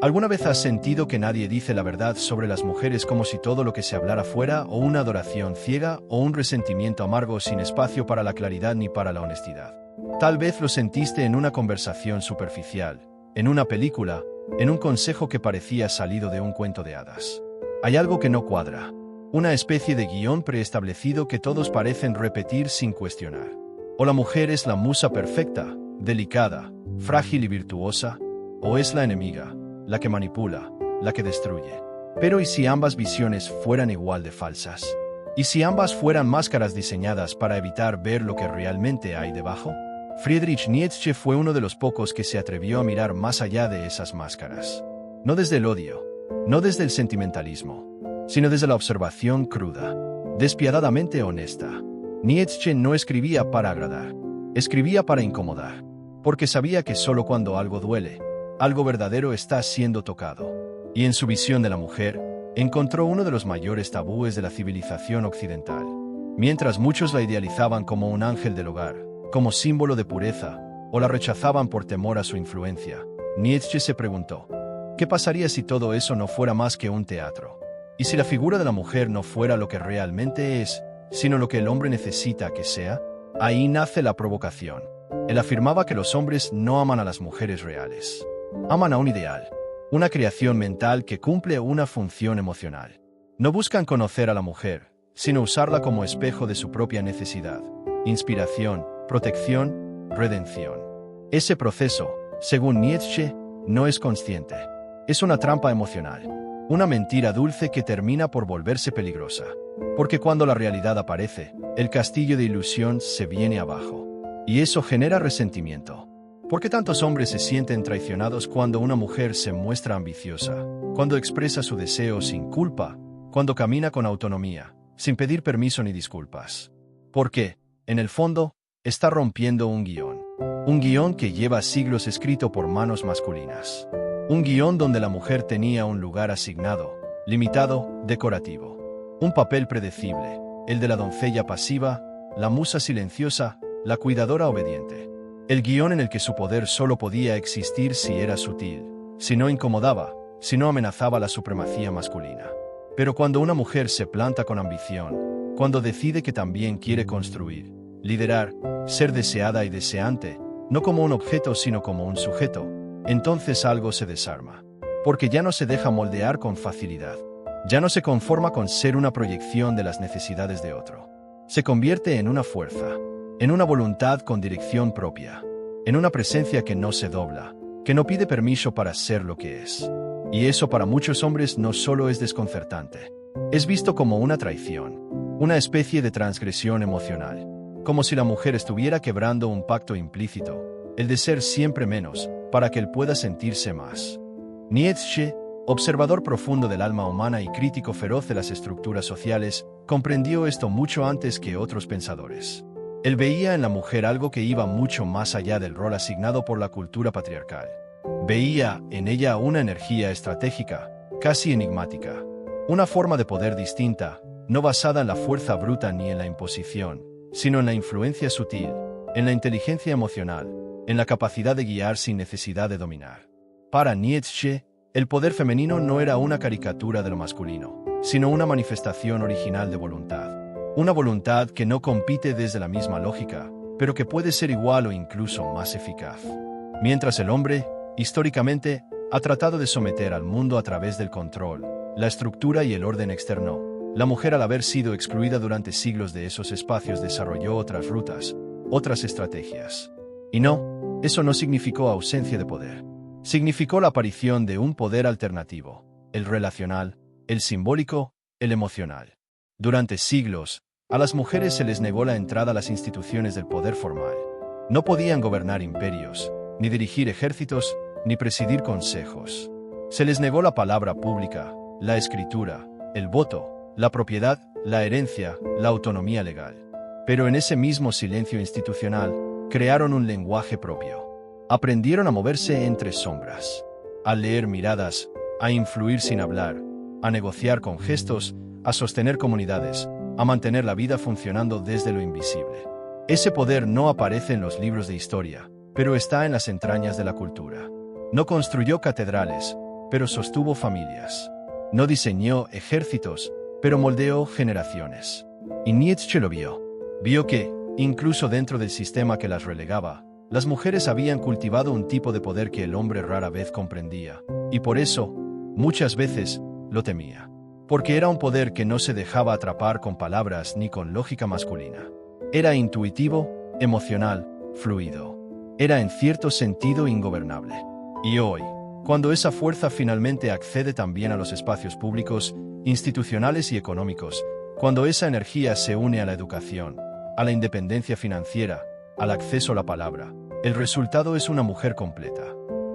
¿Alguna vez has sentido que nadie dice la verdad sobre las mujeres, como si todo lo que se hablara fuera o una adoración ciega o un resentimiento amargo sin espacio para la claridad ni para la honestidad? Tal vez lo sentiste en una conversación superficial, en una película, en un consejo que parecía salido de un cuento de hadas. Hay algo que no cuadra, una especie de guión preestablecido que todos parecen repetir sin cuestionar. O la mujer es la musa perfecta, delicada, frágil y virtuosa, o es la enemiga, la que manipula, la que destruye. Pero ¿y si ambas visiones fueran igual de falsas? ¿Y si ambas fueran máscaras diseñadas para evitar ver lo que realmente hay debajo? Friedrich Nietzsche fue uno de los pocos que se atrevió a mirar más allá de esas máscaras. No desde el odio, no desde el sentimentalismo, sino desde la observación cruda, despiadadamente honesta. Nietzsche no escribía para agradar, escribía para incomodar, porque sabía que solo cuando algo duele, algo verdadero está siendo tocado. Y en su visión de la mujer, encontró uno de los mayores tabúes de la civilización occidental. Mientras muchos la idealizaban como un ángel del hogar, como símbolo de pureza, o la rechazaban por temor a su influencia, Nietzsche se preguntó, ¿qué pasaría si todo eso no fuera más que un teatro? ¿Y si la figura de la mujer no fuera lo que realmente es, sino lo que el hombre necesita que sea? Ahí nace la provocación. Él afirmaba que los hombres no aman a las mujeres reales. Aman a un ideal, una creación mental que cumple una función emocional. No buscan conocer a la mujer, sino usarla como espejo de su propia necesidad, inspiración, protección, redención. Ese proceso, según Nietzsche, no es consciente. Es una trampa emocional, una mentira dulce que termina por volverse peligrosa. Porque cuando la realidad aparece, el castillo de ilusión se viene abajo. Y eso genera resentimiento. ¿Por qué tantos hombres se sienten traicionados cuando una mujer se muestra ambiciosa, cuando expresa su deseo sin culpa, cuando camina con autonomía, sin pedir permiso ni disculpas? Porque, en el fondo, está rompiendo un guión que lleva siglos escrito por manos masculinas. Un guión donde la mujer tenía un lugar asignado, limitado, decorativo. Un papel predecible, el de la doncella pasiva, la musa silenciosa, la cuidadora obediente. El guión en el que su poder solo podía existir si era sutil, si no incomodaba, si no amenazaba la supremacía masculina. Pero cuando una mujer se planta con ambición, cuando decide que también quiere construir, liderar, ser deseada y deseante, no como un objeto sino como un sujeto, entonces algo se desarma. Porque ya no se deja moldear con facilidad. Ya no se conforma con ser una proyección de las necesidades de otro. Se convierte en una fuerza, en una voluntad con dirección propia, en una presencia que no se dobla, que no pide permiso para ser lo que es. Y eso para muchos hombres no solo es desconcertante, es visto como una traición, una especie de transgresión emocional, como si la mujer estuviera quebrando un pacto implícito, el de ser siempre menos, para que él pueda sentirse más. Nietzsche, observador profundo del alma humana y crítico feroz de las estructuras sociales, comprendió esto mucho antes que otros pensadores. Él veía en la mujer algo que iba mucho más allá del rol asignado por la cultura patriarcal. Veía en ella una energía estratégica, casi enigmática, una forma de poder distinta, no basada en la fuerza bruta ni en la imposición, sino en la influencia sutil, en la inteligencia emocional, en la capacidad de guiar sin necesidad de dominar. Para Nietzsche, el poder femenino no era una caricatura de lo masculino, sino una manifestación original de voluntad. Una voluntad que no compite desde la misma lógica, pero que puede ser igual o incluso más eficaz. Mientras el hombre, históricamente, ha tratado de someter al mundo a través del control, la estructura y el orden externo, la mujer, al haber sido excluida durante siglos de esos espacios, desarrolló otras rutas, otras estrategias. Y no, eso no significó ausencia de poder. Significó la aparición de un poder alternativo, el relacional, el simbólico, el emocional. Durante siglos, a las mujeres se les negó la entrada a las instituciones del poder formal. No podían gobernar imperios, ni dirigir ejércitos, ni presidir consejos. Se les negó la palabra pública, la escritura, el voto, la propiedad, la herencia, la autonomía legal. Pero en ese mismo silencio institucional, crearon un lenguaje propio. Aprendieron a moverse entre sombras, a leer miradas, a influir sin hablar, a negociar con gestos, a sostener comunidades, a mantener la vida funcionando desde lo invisible. Ese poder no aparece en los libros de historia, pero está en las entrañas de la cultura. No construyó catedrales, no pero sostuvo familias. No diseñó ejércitos, pero moldeó generaciones. Y Nietzsche lo vio. Vio que, incluso dentro del sistema que las relegaba, las mujeres habían cultivado un tipo de poder que el hombre rara vez comprendía, y por eso, muchas veces, lo temía. Porque era un poder que no se dejaba atrapar con palabras ni con lógica masculina. Era intuitivo, emocional, fluido. Era en cierto sentido ingobernable. Y hoy, cuando esa fuerza finalmente accede también a los espacios públicos, institucionales y económicos, cuando esa energía se une a la educación, a la independencia financiera, al acceso a la palabra, el resultado es una mujer completa,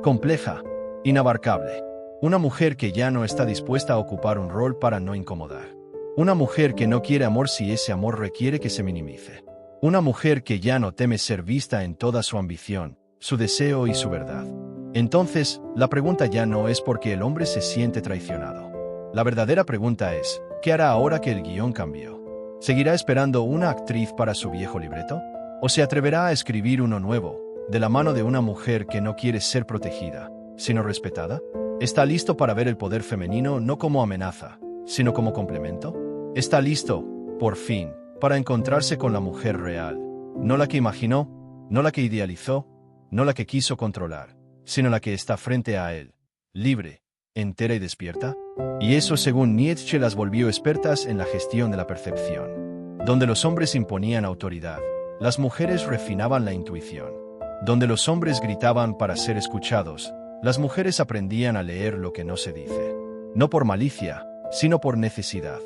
compleja, inabarcable. Una mujer que ya no está dispuesta a ocupar un rol para no incomodar. Una mujer que no quiere amor si ese amor requiere que se minimice. Una mujer que ya no teme ser vista en toda su ambición, su deseo y su verdad. Entonces, la pregunta ya no es por qué el hombre se siente traicionado. La verdadera pregunta es, ¿qué hará ahora que el guión cambió? ¿Seguirá esperando una actriz para su viejo libreto? ¿O se atreverá a escribir uno nuevo, de la mano de una mujer que no quiere ser protegida, sino respetada? ¿Está listo para ver el poder femenino no como amenaza, sino como complemento? ¿Está listo, por fin, para encontrarse con la mujer real? No la que imaginó, no la que idealizó, no la que quiso controlar, sino la que está frente a él, libre, entera y despierta. Y eso, según Nietzsche, las volvió expertas en la gestión de la percepción. Donde los hombres imponían autoridad, las mujeres refinaban la intuición. Donde los hombres gritaban para ser escuchados, las mujeres aprendían a leer lo que no se dice. No por malicia, sino por necesidad.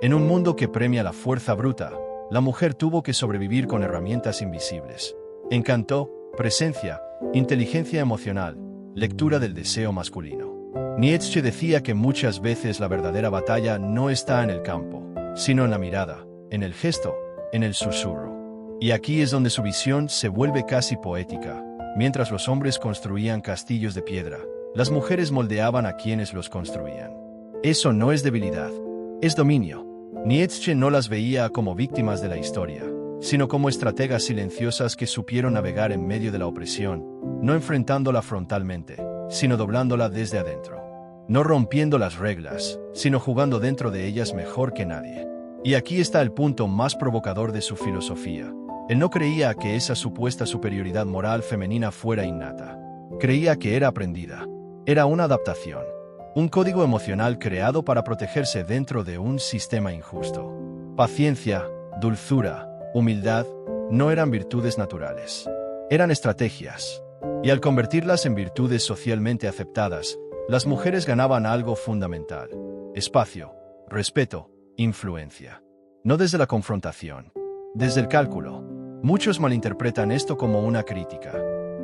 En un mundo que premia la fuerza bruta, la mujer tuvo que sobrevivir con herramientas invisibles. Encanto, presencia, inteligencia emocional, lectura del deseo masculino. Nietzsche decía que muchas veces la verdadera batalla no está en el campo, sino en la mirada, en el gesto, en el susurro. Y aquí es donde su visión se vuelve casi poética. Mientras los hombres construían castillos de piedra, las mujeres moldeaban a quienes los construían. Eso no es debilidad, es dominio. Nietzsche no las veía como víctimas de la historia, sino como estrategas silenciosas que supieron navegar en medio de la opresión, no enfrentándola frontalmente, sino doblándola desde adentro. No rompiendo las reglas, sino jugando dentro de ellas mejor que nadie. Y aquí está el punto más provocador de su filosofía. Él no creía que esa supuesta superioridad moral femenina fuera innata. Creía que era aprendida. Era una adaptación. Un código emocional creado para protegerse dentro de un sistema injusto. Paciencia, dulzura, humildad, no eran virtudes naturales. Eran estrategias. Y al convertirlas en virtudes socialmente aceptadas, las mujeres ganaban algo fundamental: espacio, respeto, influencia. No desde la confrontación, desde el cálculo. Muchos malinterpretan esto como una crítica,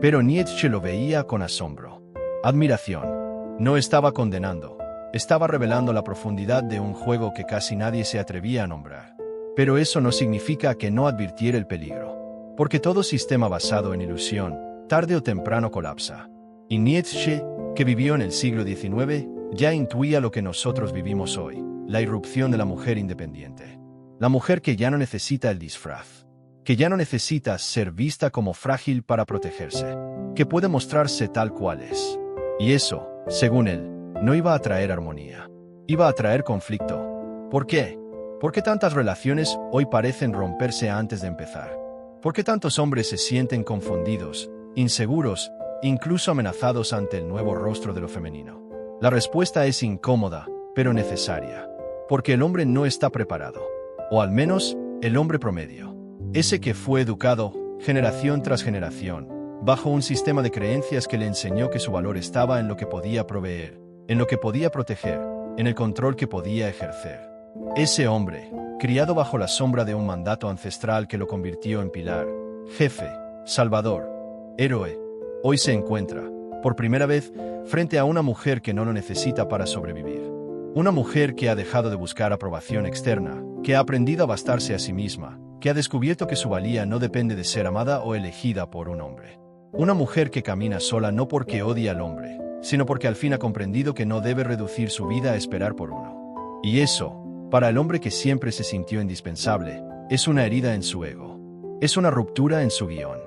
pero Nietzsche lo veía con asombro. Admiración. No estaba condenando, estaba revelando la profundidad de un juego que casi nadie se atrevía a nombrar. Pero eso no significa que no advirtiera el peligro, porque todo sistema basado en ilusión, tarde o temprano colapsa. Y Nietzsche, que vivió en el siglo XIX, ya intuía lo que nosotros vivimos hoy: la irrupción de la mujer independiente. La mujer que ya no necesita el disfraz, que ya no necesita ser vista como frágil para protegerse, que puede mostrarse tal cual es. Y eso, según él, no iba a traer armonía, iba a traer conflicto. ¿Por qué? ¿Por qué tantas relaciones hoy parecen romperse antes de empezar? ¿Por qué tantos hombres se sienten confundidos, inseguros, incluso amenazados ante el nuevo rostro de lo femenino? La respuesta es incómoda, pero necesaria. Porque el hombre no está preparado. O al menos, el hombre promedio. Ese que fue educado, generación tras generación, bajo un sistema de creencias que le enseñó que su valor estaba en lo que podía proveer, en lo que podía proteger, en el control que podía ejercer. Ese hombre, criado bajo la sombra de un mandato ancestral que lo convirtió en pilar, jefe, salvador, héroe, hoy se encuentra, por primera vez, frente a una mujer que no lo necesita para sobrevivir. Una mujer que ha dejado de buscar aprobación externa, que ha aprendido a bastarse a sí misma, que ha descubierto que su valía no depende de ser amada o elegida por un hombre. Una mujer que camina sola no porque odia al hombre, sino porque al fin ha comprendido que no debe reducir su vida a esperar por uno. Y eso, para el hombre que siempre se sintió indispensable, es una herida en su ego. Es una ruptura en su guión.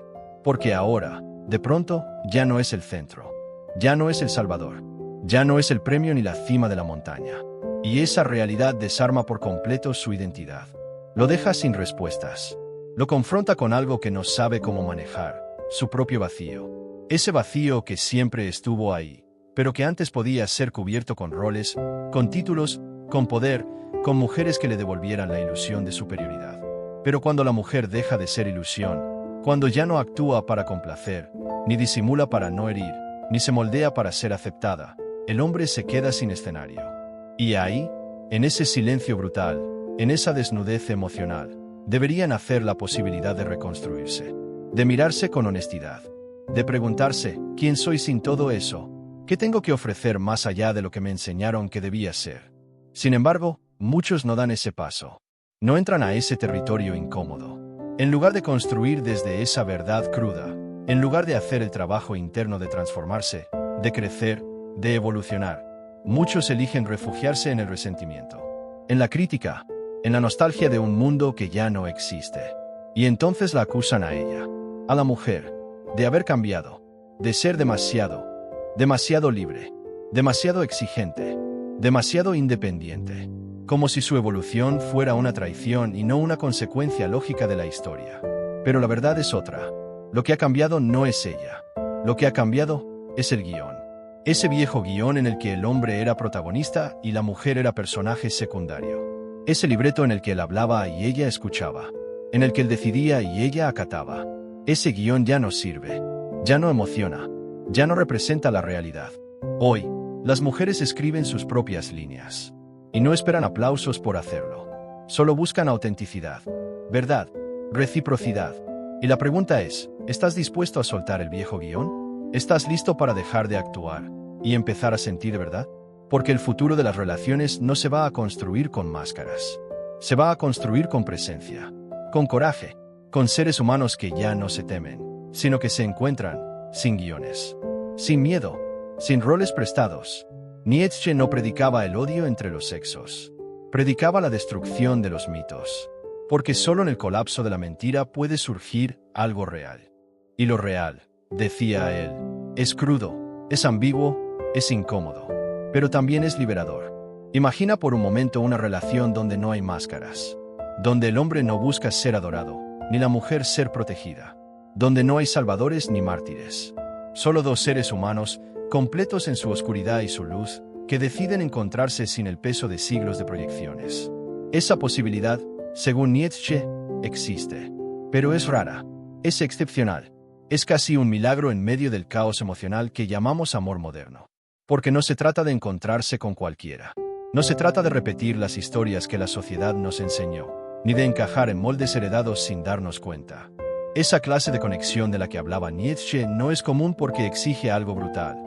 Porque ahora, de pronto, ya no es el centro. Ya no es el salvador. Ya no es el premio ni la cima de la montaña. Y esa realidad desarma por completo su identidad. Lo deja sin respuestas. Lo confronta con algo que no sabe cómo manejar, su propio vacío. Ese vacío que siempre estuvo ahí, pero que antes podía ser cubierto con roles, con títulos, con poder, con mujeres que le devolvieran la ilusión de superioridad. Pero cuando la mujer deja de ser ilusión, cuando ya no actúa para complacer, ni disimula para no herir, ni se moldea para ser aceptada, el hombre se queda sin escenario. Y ahí, en ese silencio brutal, en esa desnudez emocional, debería nacer la posibilidad de reconstruirse, de mirarse con honestidad, de preguntarse, ¿quién soy sin todo eso? ¿Qué tengo que ofrecer más allá de lo que me enseñaron que debía ser? Sin embargo, muchos no dan ese paso. No entran a ese territorio incómodo. En lugar de construir desde esa verdad cruda, en lugar de hacer el trabajo interno de transformarse, de crecer, de evolucionar, muchos eligen refugiarse en el resentimiento, en la crítica, en la nostalgia de un mundo que ya no existe. Y entonces la acusan a ella, a la mujer, de haber cambiado, de ser demasiado libre, demasiado exigente, demasiado independiente, como si su evolución fuera una traición y no una consecuencia lógica de la historia. Pero la verdad es otra. Lo que ha cambiado no es ella. Lo que ha cambiado es el guión. Ese viejo guión en el que el hombre era protagonista y la mujer era personaje secundario. Ese libreto en el que él hablaba y ella escuchaba. En el que él decidía y ella acataba. Ese guión ya no sirve. Ya no emociona. Ya no representa la realidad. Hoy, las mujeres escriben sus propias líneas. Y no esperan aplausos por hacerlo. Solo buscan autenticidad, verdad, reciprocidad. Y la pregunta es, ¿estás dispuesto a soltar el viejo guión? ¿Estás listo para dejar de actuar y empezar a sentir verdad? Porque el futuro de las relaciones no se va a construir con máscaras. Se va a construir con presencia, con coraje, con seres humanos que ya no se temen, sino que se encuentran sin guiones, sin miedo, sin roles prestados. Nietzsche no predicaba el odio entre los sexos. Predicaba la destrucción de los mitos. Porque solo en el colapso de la mentira puede surgir algo real. Y lo real, decía él, es crudo, es ambiguo, es incómodo, pero también es liberador. Imagina por un momento una relación donde no hay máscaras, donde el hombre no busca ser adorado, ni la mujer ser protegida, donde no hay salvadores ni mártires. Solo dos seres humanos, completos en su oscuridad y su luz, que deciden encontrarse sin el peso de siglos de proyecciones. Esa posibilidad, según Nietzsche, existe. Pero es rara, es excepcional, es casi un milagro en medio del caos emocional que llamamos amor moderno. Porque no se trata de encontrarse con cualquiera. No se trata de repetir las historias que la sociedad nos enseñó, ni de encajar en moldes heredados sin darnos cuenta. Esa clase de conexión de la que hablaba Nietzsche no es común porque exige algo brutal,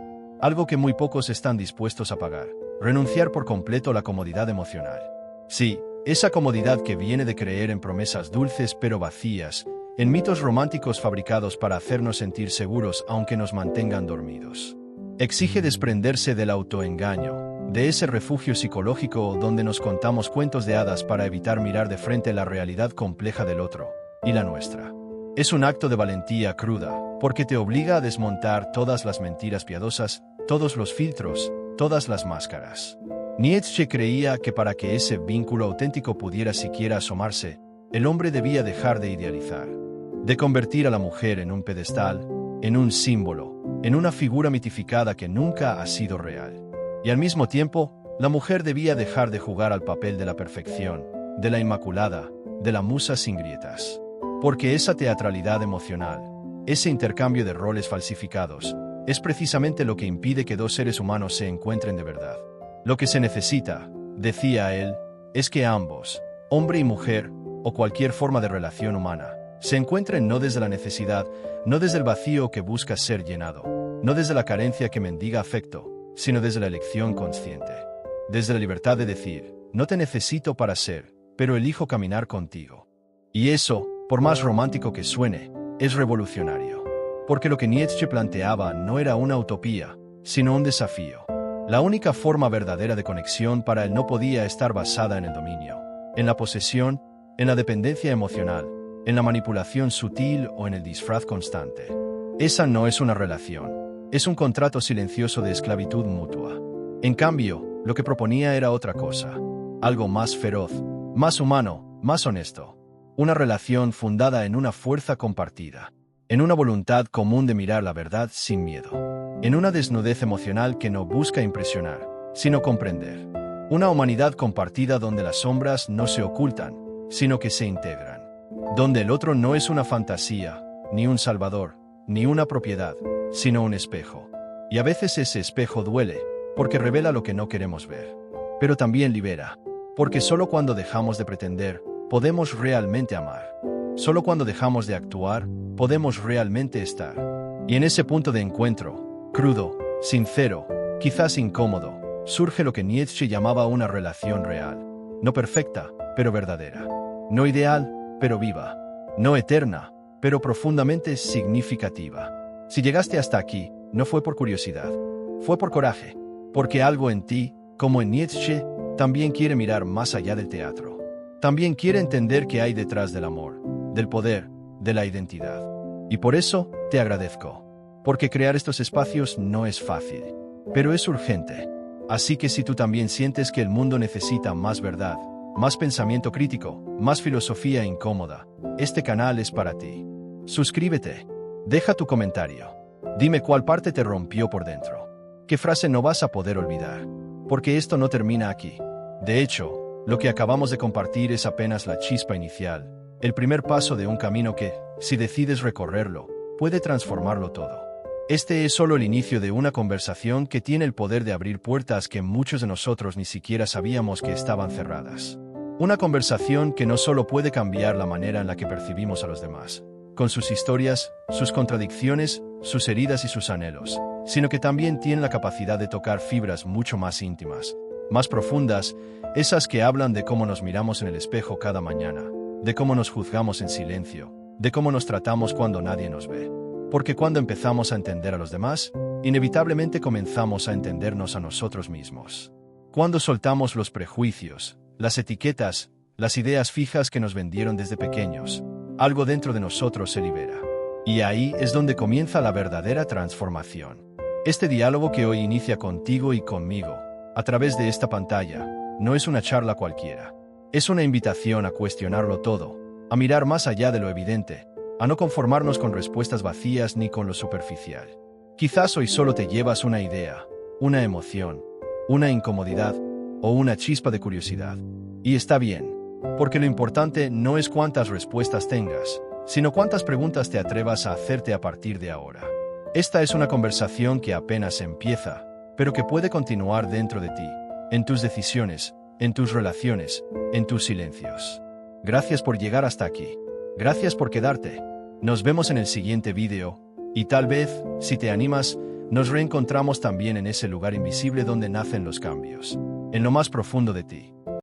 algo que muy pocos están dispuestos a pagar, renunciar por completo a la comodidad emocional. Sí, esa comodidad que viene de creer en promesas dulces pero vacías, en mitos románticos fabricados para hacernos sentir seguros aunque nos mantengan dormidos. Exige desprenderse del autoengaño, de ese refugio psicológico donde nos contamos cuentos de hadas para evitar mirar de frente la realidad compleja del otro, y la nuestra. Es un acto de valentía cruda, porque te obliga a desmontar todas las mentiras piadosas, todos los filtros, todas las máscaras. Nietzsche creía que para que ese vínculo auténtico pudiera siquiera asomarse, el hombre debía dejar de idealizar, de convertir a la mujer en un pedestal, en un símbolo, en una figura mitificada que nunca ha sido real. Y al mismo tiempo, la mujer debía dejar de jugar al papel de la perfección, de la inmaculada, de la musa sin grietas. Porque esa teatralidad emocional, ese intercambio de roles falsificados, es precisamente lo que impide que dos seres humanos se encuentren de verdad. Lo que se necesita, decía él, es que ambos, hombre y mujer, o cualquier forma de relación humana, se encuentren no desde la necesidad, no desde el vacío que busca ser llenado, no desde la carencia que mendiga afecto, sino desde la elección consciente. Desde la libertad de decir, no te necesito para ser, pero elijo caminar contigo. Y eso, por más romántico que suene, es revolucionario. Porque lo que Nietzsche planteaba no era una utopía, sino un desafío. La única forma verdadera de conexión para él no podía estar basada en el dominio, en la posesión, en la dependencia emocional, en la manipulación sutil o en el disfraz constante. Esa no es una relación, es un contrato silencioso de esclavitud mutua. En cambio, lo que proponía era otra cosa. Algo más feroz, más humano, más honesto. Una relación fundada en una fuerza compartida. En una voluntad común de mirar la verdad sin miedo. En una desnudez emocional que no busca impresionar, sino comprender. Una humanidad compartida donde las sombras no se ocultan, sino que se integran. Donde el otro no es una fantasía, ni un salvador, ni una propiedad, sino un espejo. Y a veces ese espejo duele, porque revela lo que no queremos ver. Pero también libera, porque solo cuando dejamos de pretender, podemos realmente amar. Solo cuando dejamos de actuar, podemos realmente estar. Y en ese punto de encuentro, crudo, sincero, quizás incómodo, surge lo que Nietzsche llamaba una relación real. No perfecta, pero verdadera. No ideal, pero viva. No eterna, pero profundamente significativa. Si llegaste hasta aquí, no fue por curiosidad. Fue por coraje. Porque algo en ti, como en Nietzsche, también quiere mirar más allá del teatro. También quiere entender qué hay detrás del amor, del poder, de la identidad. Y por eso, te agradezco. Porque crear estos espacios no es fácil, pero es urgente. Así que si tú también sientes que el mundo necesita más verdad, más pensamiento crítico, más filosofía incómoda, este canal es para ti. Suscríbete. Deja tu comentario. Dime cuál parte te rompió por dentro. ¿Qué frase no vas a poder olvidar? Porque esto no termina aquí. De hecho, lo que acabamos de compartir es apenas la chispa inicial, el primer paso de un camino que, si decides recorrerlo, puede transformarlo todo. Este es solo el inicio de una conversación que tiene el poder de abrir puertas que muchos de nosotros ni siquiera sabíamos que estaban cerradas. Una conversación que no solo puede cambiar la manera en la que percibimos a los demás, con sus historias, sus contradicciones, sus heridas y sus anhelos, sino que también tiene la capacidad de tocar fibras mucho más íntimas, más profundas, esas que hablan de cómo nos miramos en el espejo cada mañana, de cómo nos juzgamos en silencio, de cómo nos tratamos cuando nadie nos ve. Porque cuando empezamos a entender a los demás, inevitablemente comenzamos a entendernos a nosotros mismos. Cuando soltamos los prejuicios, las etiquetas, las ideas fijas que nos vendieron desde pequeños, algo dentro de nosotros se libera. Y ahí es donde comienza la verdadera transformación. Este diálogo que hoy inicia contigo y conmigo, a través de esta pantalla, no es una charla cualquiera. Es una invitación a cuestionarlo todo, a mirar más allá de lo evidente, a no conformarnos con respuestas vacías ni con lo superficial. Quizás hoy solo te llevas una idea, una emoción, una incomodidad o una chispa de curiosidad. Y está bien, porque lo importante no es cuántas respuestas tengas, sino cuántas preguntas te atrevas a hacerte a partir de ahora. Esta es una conversación que apenas empieza, pero que puede continuar dentro de ti, en tus decisiones, en tus relaciones, en tus silencios. Gracias por llegar hasta aquí. Gracias por quedarte. Nos vemos en el siguiente vídeo, y tal vez, si te animas, nos reencontramos también en ese lugar invisible donde nacen los cambios, en lo más profundo de ti.